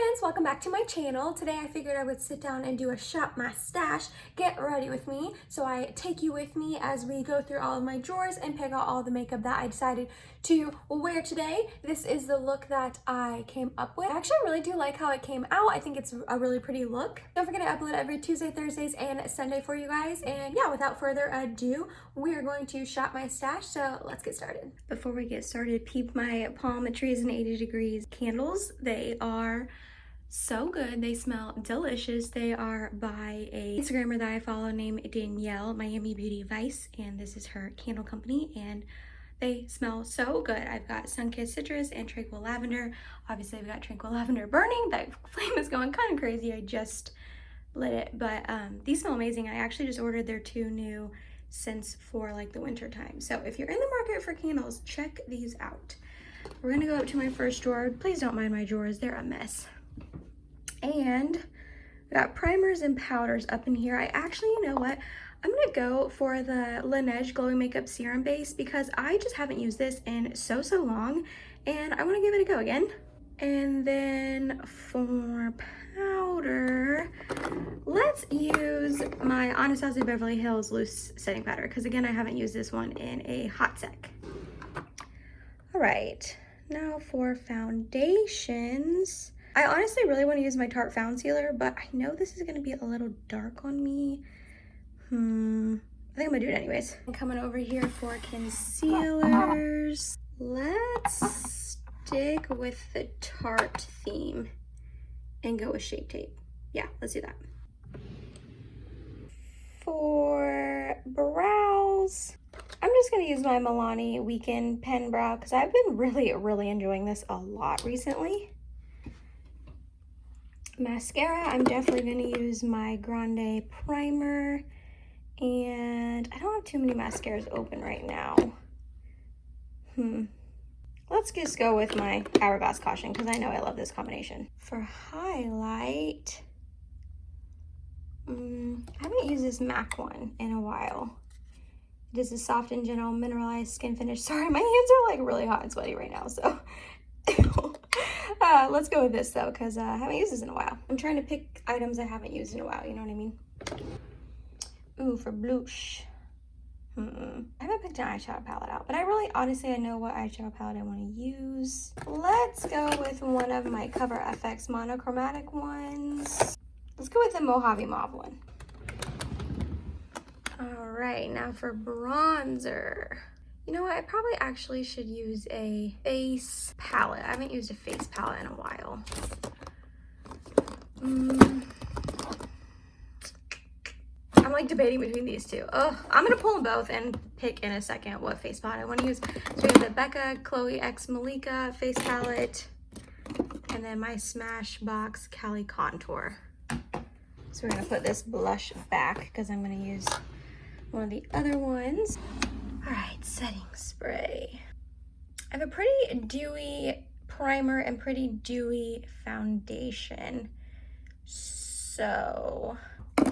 friends, welcome back to my channel. Today I figured I would sit down and do a shop my stash. Get ready with me. So I take you with me as we go through all of my drawers and pick out all the makeup that I decided to wear today. This is the look that I came up with. I actually really do like how it came out. I think it's a really pretty look. Don't forget to upload every Tuesday, Thursdays, and Sunday for you guys. And yeah, without further ado, we are going to shop my stash. So let's get started. Before we get started, peep my palm trees and 80 degrees candles. They are so good. They smell delicious. They are by a Instagrammer that I follow named Danielle, Miami Beauty Vice, and this is her candle company, and they smell so good. I've got Sunkissed Citrus and Tranquil Lavender. Obviously, I've got Tranquil Lavender burning. That flame is going kind of crazy. I just lit it, but these smell amazing. I actually just ordered their 2 new scents for like the winter time. So if you're in the market for candles, check these out. We're gonna go up to my first drawer. Please don't mind my drawers, they're a mess. And we got primers and powders up in here. I actually, you know what? I'm gonna go for the Laneige Glowing Makeup Serum Base because I just haven't used this in so long, and I wanna give it a go again. And then for powder, let's use my Anastasia Beverly Hills Loose Setting Powder because again, I haven't used this one in a hot sec. All right, now for foundations. I honestly really want to use my Tarte Found Sealer, but I know this is going to be a little dark on me. I think I'm going to do it anyways. I'm coming over here for concealers. Let's stick with the Tarte theme and go with Shape Tape. Yeah, let's do that. For brows, I'm just going to use my Milani Weekend Pen Brow because I've been really enjoying this a lot recently. Mascara, I'm definitely going to use my Grande Primer, and I don't have too many mascaras open right now. Let's just go with my Hourglass Caution because I know I love this combination. For highlight, I haven't used this MAC one in a while. It is a soft and gentle mineralized skin finish. Sorry, my hands are like really hot and sweaty right now, so let's go with this though, because I haven't used this in a while. I'm trying to pick items I haven't used in a while, you know what I mean? Ooh, for blush. I haven't picked an eyeshadow palette out, but honestly, I know what eyeshadow palette I want to use. Let's go with one of my Cover FX monochromatic ones. Let's go with the Mojave Mauve one. All right, now for bronzer. You know what, I probably actually should use a face palette. I haven't used a face palette in a while. I'm like debating between these two. I'm gonna pull them both and pick in a second what face palette I wanna use. So we have the Becca Chloe X Malika face palette, and then my Smashbox Cali Contour. So we're gonna put this blush back because I'm gonna use one of the other ones. All right, setting spray. I have a pretty dewy primer and pretty dewy foundation. So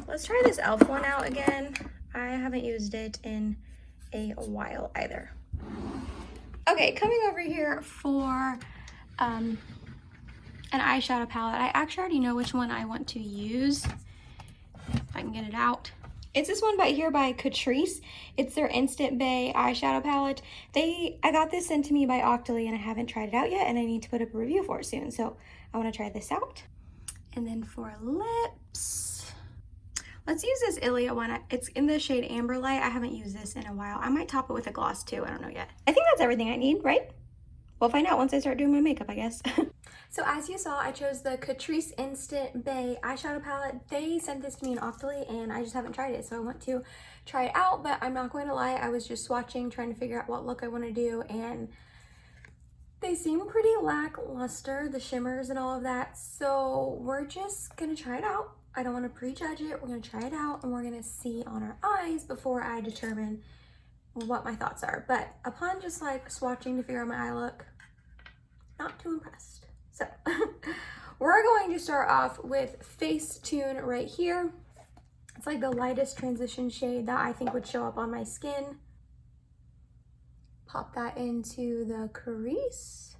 let's try this e.l.f. one out again. I haven't used it in a while either. Okay, coming over here for an eyeshadow palette. I actually already know which one I want to use. If I can get it out. It's this one here by Catrice. It's their Instant Bay eyeshadow palette. I got this sent to me by Octoly and I haven't tried it out yet, and I need to put up a review for it soon. So I want to try this out. And then for lips, let's use this Ilia one. It's in the shade Amber Light. I haven't used this in a while. I might top it with a gloss too. I don't know yet. I think that's everything I need, right? We'll find out once I start doing my makeup, I guess. So as you saw, I chose the Catrice Instant Bay eyeshadow palette. They sent this to me in Octoly and I just haven't tried it. So I want to try it out, but I'm not going to lie. I was just swatching, trying to figure out what look I want to do, and they seem pretty lackluster, the shimmers and all of that. So we're just going to try it out. I don't want to prejudge it. We're going to try it out and we're going to see on our eyes before I determine what my thoughts are. But upon just like swatching to figure out my eye look, not too impressed. So we're going to start off with Facetune right here. It's like the lightest transition shade that I think would show up on my skin. Pop that into the crease.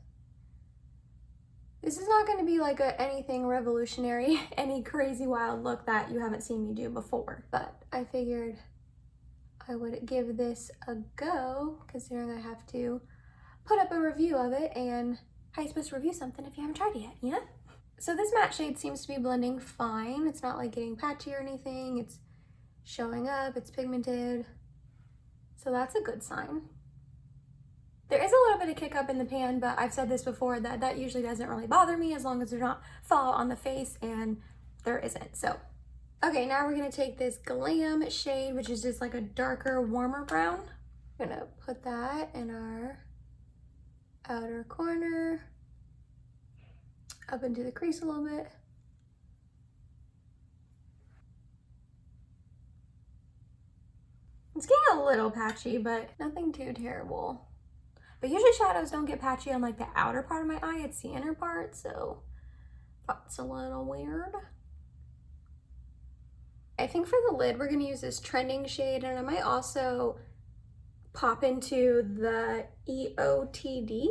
This is not going to be like anything revolutionary, any crazy wild look that you haven't seen me do before, but I figured I would give this a go, considering I have to put up a review of it, and how are you supposed to review something if you haven't tried it yet, you know? So this matte shade seems to be blending fine. It's not like getting patchy or anything. It's showing up, it's pigmented. So that's a good sign. There is a little bit of kick up in the pan, but I've said this before that that usually doesn't really bother me as long as they're not fall on the face, and there isn't. So, okay, now we're gonna take this Glam shade, which is just like a darker, warmer brown. I'm gonna put that in our outer corner, up into the crease a little bit. It's getting a little patchy, but nothing too terrible. But usually shadows don't get patchy on like the outer part of my eye, it's the inner part, so that's a little weird. I think for the lid, we're gonna use this trending shade, and I might also pop into the EOTD.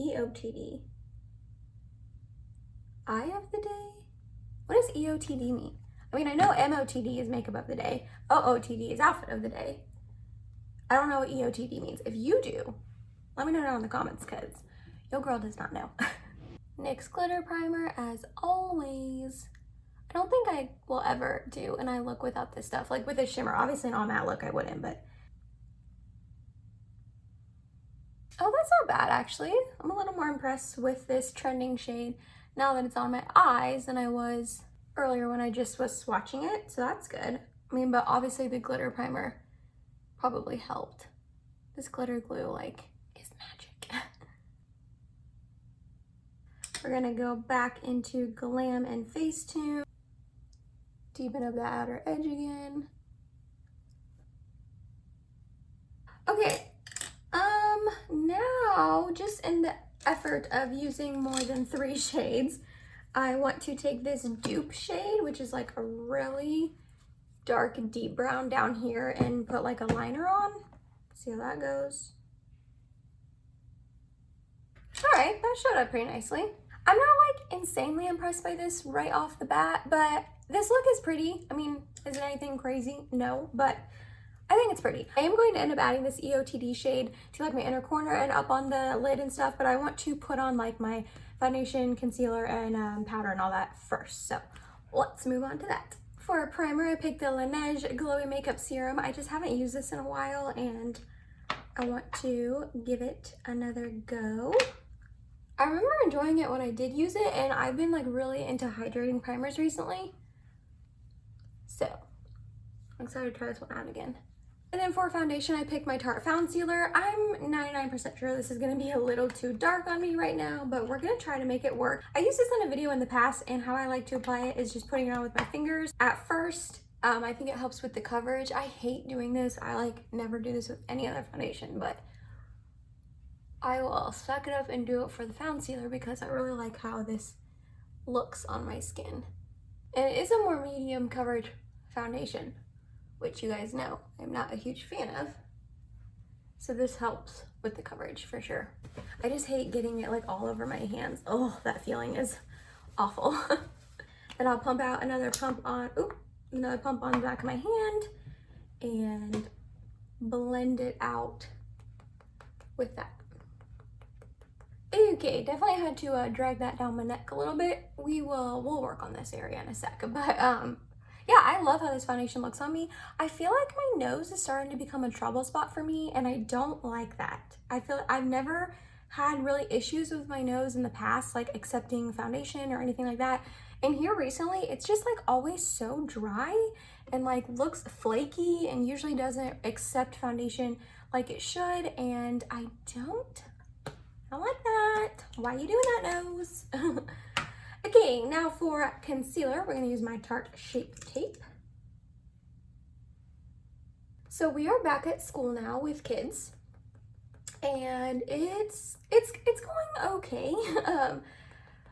EOTD. Eye of the day? What does EOTD mean? I mean, I know MOTD is makeup of the day. OOTD is outfit of the day. I don't know what EOTD means. If you do, let me know down in the comments, because your girl does not know. NYX glitter primer, as always. I don't think I will ever do an eye look without this stuff. Like with a shimmer, obviously an all matte look I wouldn't, but. Oh, that's not bad actually. I'm a little more impressed with this trending shade now that it's on my eyes than I was earlier when I just was swatching it, so that's good. I mean, but obviously the glitter primer probably helped. This glitter glue, like, is magic. We're gonna go back into Glam and Facetune. Deepen up the outer edge again. Okay, now, just in the effort of using more than 3 shades, I want to take this dupe shade, which is like a really dark deep brown down here, and put like a liner on. See how that goes. All right, that showed up pretty nicely. I'm not like insanely impressed by this right off the bat, but this look is pretty. I mean, is it anything crazy? No, but I think it's pretty. I am going to end up adding this EOTD shade to like my inner corner and up on the lid and stuff, but I want to put on like my foundation, concealer, and powder and all that first. So let's move on to that. For a primer, I picked the Laneige Glowy Makeup Serum. I just haven't used this in a while, and I want to give it another go. I remember enjoying it when I did use it, and I've been like really into hydrating primers recently. So I'm excited to try this one out again. And then for foundation, I picked my Tarte Found Sealer. I'm 99% sure this is gonna be a little too dark on me right now, but we're gonna try to make it work. I used this in a video in the past, and how I like to apply it is just putting it on with my fingers. At first, I think it helps with the coverage. I hate doing this. I like never do this with any other foundation, but I will suck it up and do it for the Found Sealer because I really like how this looks on my skin. And it is a more medium coverage foundation, which you guys know I'm not a huge fan of. So this helps with the coverage for sure. I just hate getting it like all over my hands. Oh, that feeling is awful. Then I'll pump out another pump on the back of my hand and blend it out with that. Okay, definitely had to drag that down my neck a little bit. We'll work on this area in a sec, but yeah, I love how this foundation looks on me. I feel like my nose is starting to become a trouble spot for me, and I don't like that. I feel I've never had really issues with my nose in the past, like accepting foundation or anything like that. And here recently, it's just like always so dry and like looks flaky and usually doesn't accept foundation like it should, and I don't like that. Why are you doing that, nose? Okay, now for concealer, we're gonna use my Tarte Shape Tape. So we are back at school now with kids, and it's going okay.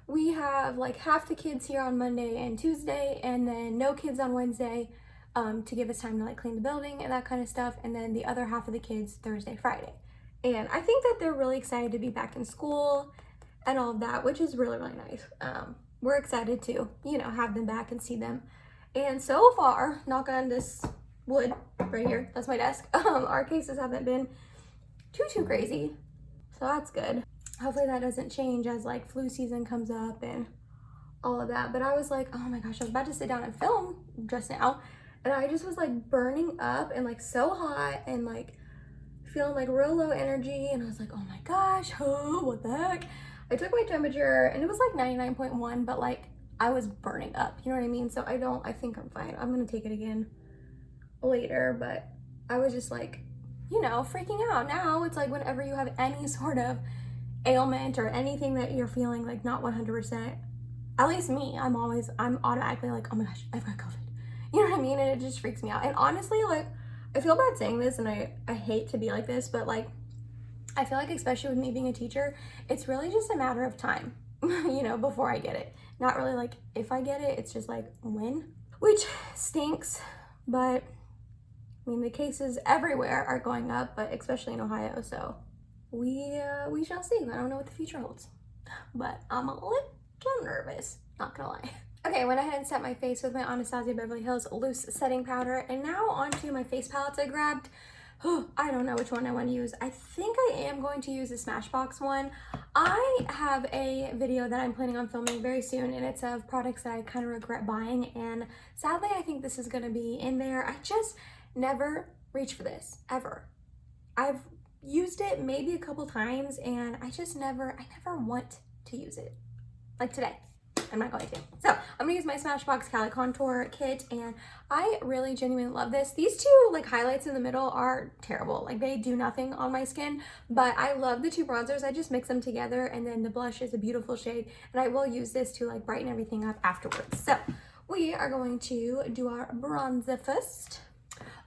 We have like half the kids here on Monday and Tuesday, and then no kids on Wednesday to give us time to like clean the building and that kind of stuff, and then the other half of the kids Thursday, Friday. And I think that they're really excited to be back in school. and all of that, which is really, really nice. We're excited to, you know, have them back and see them. And so far, knock on this wood right here, that's my desk, our cases haven't been too crazy, so that's good. Hopefully that doesn't change as like flu season comes up and all of that. But I was like, oh my gosh, I was about to sit down and film just now, and I just was like burning up and like so hot and like feeling like real low energy, and I was like, oh my gosh, oh, what the heck. I took my temperature and it was like 99.1, but like I was burning up, you know what I mean? So I think I'm fine. I'm gonna take it again later, but I was just like, you know, freaking out. Now it's like whenever you have any sort of ailment or anything that you're feeling like not 100%, at least me, I'm automatically like, oh my gosh, I've got COVID. You know what I mean? And it just freaks me out. And honestly, like, I feel bad saying this, and I hate to be like this, but like, I feel like especially with me being a teacher, it's really just a matter of time, you know, before I get it. Not really like if I get it, it's just like when, which stinks. But I mean, the cases everywhere are going up, but especially in Ohio. So we shall see. I don't know what the future holds, but I'm a little nervous, not gonna lie. Okay, I went ahead and set my face with my Anastasia Beverly Hills loose setting powder, and now onto my face palettes I grabbed. I don't know which one I want to use. I think I am going to use the Smashbox one. I have a video that I'm planning on filming very soon, and it's of products that I kind of regret buying, and sadly I think this is going to be in there. I just never reach for this, ever. I've used it maybe a couple times, and I never want to use it. Like today. I'm not going to. So I'm gonna use my Smashbox Cali Contour Kit, and I really genuinely love this. These two like highlights in the middle are terrible. Like they do nothing on my skin, but I love the two bronzers. I just mix them together, and then the blush is a beautiful shade, and I will use this to like brighten everything up afterwards. So we are going to do our bronzer first.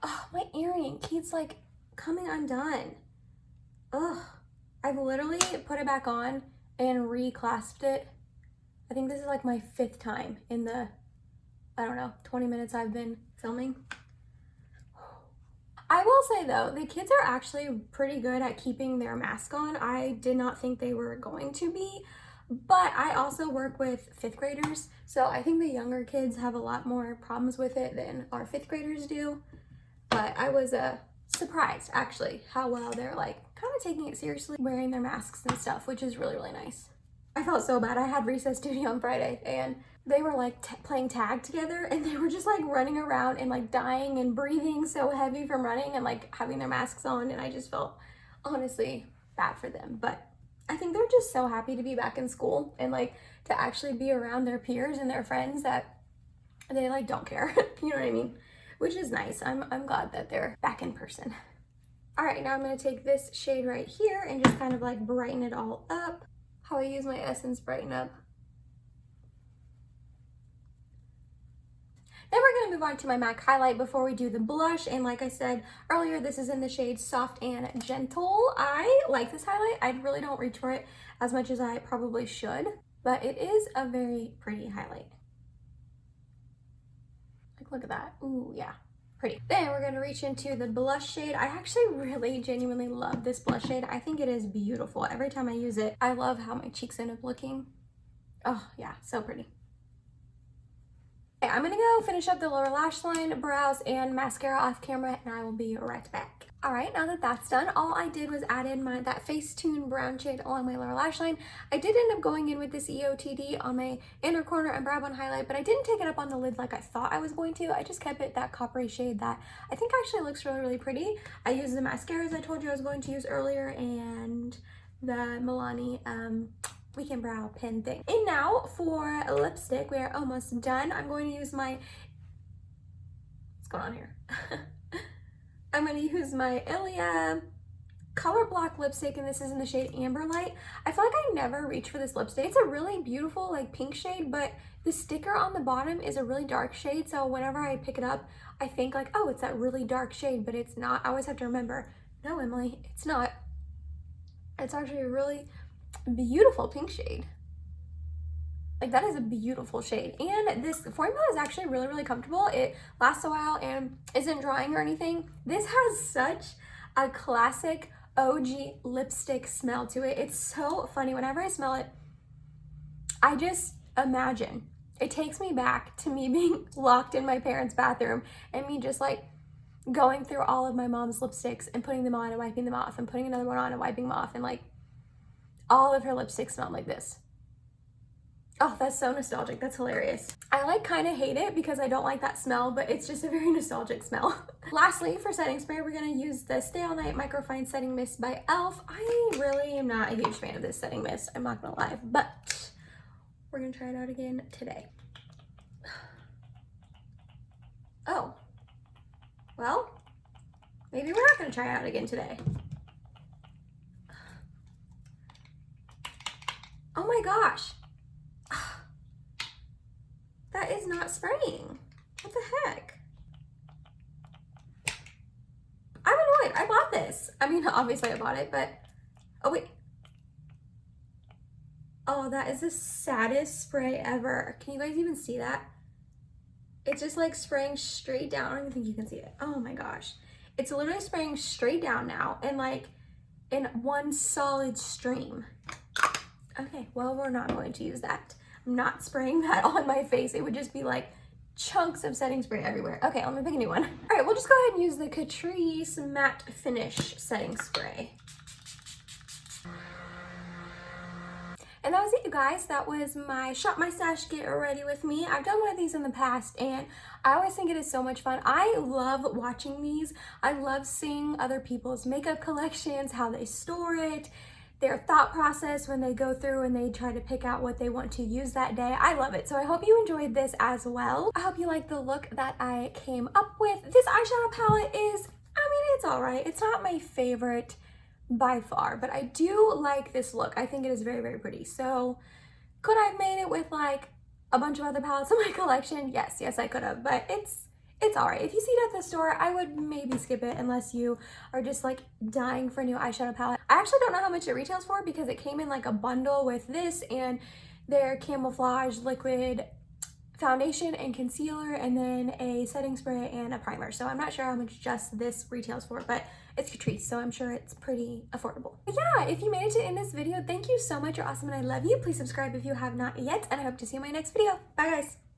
Oh, my earring keeps like coming undone. Ugh. I've literally put it back on and reclasped it. I think this is like my 5th time in the, I don't know, 20 minutes I've been filming. I will say though, the kids are actually pretty good at keeping their mask on. I did not think they were going to be, but I also work with 5th graders. So I think the younger kids have a lot more problems with it than our 5th graders do. But I was surprised actually how well they're like kind of taking it seriously, wearing their masks and stuff, which is really, really nice. I felt so bad. I had recess duty on Friday, and they were like playing tag together, and they were just like running around and like dying and breathing so heavy from running and like having their masks on, and I just felt honestly bad for them. But I think they're just so happy to be back in school and like to actually be around their peers and their friends that they like don't care. You know what I mean? Which is nice. I'm glad that they're back in person. All right, now I'm going to take this shade right here and just kind of like brighten it all up. How I use my Essence Brighten Up. Then we're going to move on to my MAC highlight before we do the blush. And like I said earlier, this is in the shade Soft and Gentle. I like this highlight. I really don't reach for it as much as I probably should, but it is a very pretty highlight. Like, look at that. Ooh, yeah. Pretty. Then we're going to reach into the blush shade. I actually really genuinely love this blush shade. I think it is beautiful. Every time I use it, I love how my cheeks end up looking. Oh yeah, so pretty. Okay, I'm gonna go finish up the lower lash line, brows, and mascara off camera, and I will be right back. All right, now that that's done, all I did was add in that Facetune brown shade along my lower lash line. I did end up going in with this EOTD on my inner corner and brow bone highlight, but I didn't take it up on the lid like I thought I was going to. I just kept it that coppery shade that I think actually looks really, really pretty. I used the mascaras I told you I was going to use earlier and the Milani Weekend Brow Pen thing. And now for lipstick, we are almost done. I'm going to use my, what's going on here? I'm going to use my Ilia Color Block lipstick, and this is in the shade Amber Light. I feel like I never reach for this lipstick. It's a really beautiful like pink shade, but the sticker on the bottom is a really dark shade, so whenever I pick it up, I think like, oh, it's that really dark shade, but it's not. I always have to remember, no, Emily, it's not. It's actually a really beautiful pink shade. Like, that is a beautiful shade, and this formula is actually really, really comfortable. It lasts a while and isn't drying or anything. This has such a classic OG lipstick smell to it. It's so funny. Whenever I smell it, I just imagine, it takes me back to me being locked in my parents' bathroom and me just like going through all of my mom's lipsticks and putting them on and wiping them off and putting another one on and wiping them off, and like all of her lipsticks smelled like this. Oh, that's so nostalgic. That's hilarious. I like kind of hate it because I don't like that smell, but it's just a very nostalgic smell. Lastly, for setting spray, we're gonna use the Stay All Night Microfine Setting Mist by e.l.f. I really am not a huge fan of this setting mist, I'm not gonna lie, but we're gonna try it out again today. Oh, well, maybe we're not gonna try it out again today. Oh my gosh. That is not spraying. What the heck? I'm annoyed. I bought this. I mean, obviously I bought it, but... Oh, wait. Oh, that is the saddest spray ever. Can you guys even see that? It's just like spraying straight down. I don't even think you can see it. Oh my gosh. It's literally spraying straight down now and like in one solid stream. Okay, well, we're not going to use that. I'm not spraying that on my face. It would just be like chunks of setting spray everywhere. Okay, let me pick a new one. All right, we'll just go ahead and use the Catrice Matte Finish Setting Spray. And that was it, you guys. That was my Shop My Stash Get Ready With Me. I've done one of these in the past and I always think it is so much fun. I love watching these. I love seeing other people's makeup collections, how they store it, their thought process when they go through and they try to pick out what they want to use that day. I love it. So I hope you enjoyed this as well. I hope you like the look that I came up with. This eyeshadow palette is, I mean, it's all right. It's not my favorite by far, but I do like this look. I think it is very, very pretty. So could I have made it with like a bunch of other palettes in my collection? Yes, I could have, but it's all right. If you see it at the store, I would maybe skip it unless you are just like dying for a new eyeshadow palette. I actually don't know how much it retails for because it came in like a bundle with this and their Camouflage liquid foundation and concealer and then a setting spray and a primer. So I'm not sure how much just this retails for, but it's Catrice, so I'm sure it's pretty affordable. But yeah, if you made it to in this video, thank you so much. You're awesome and I love you. Please subscribe if you have not yet, and I hope to see you in my next video. Bye guys.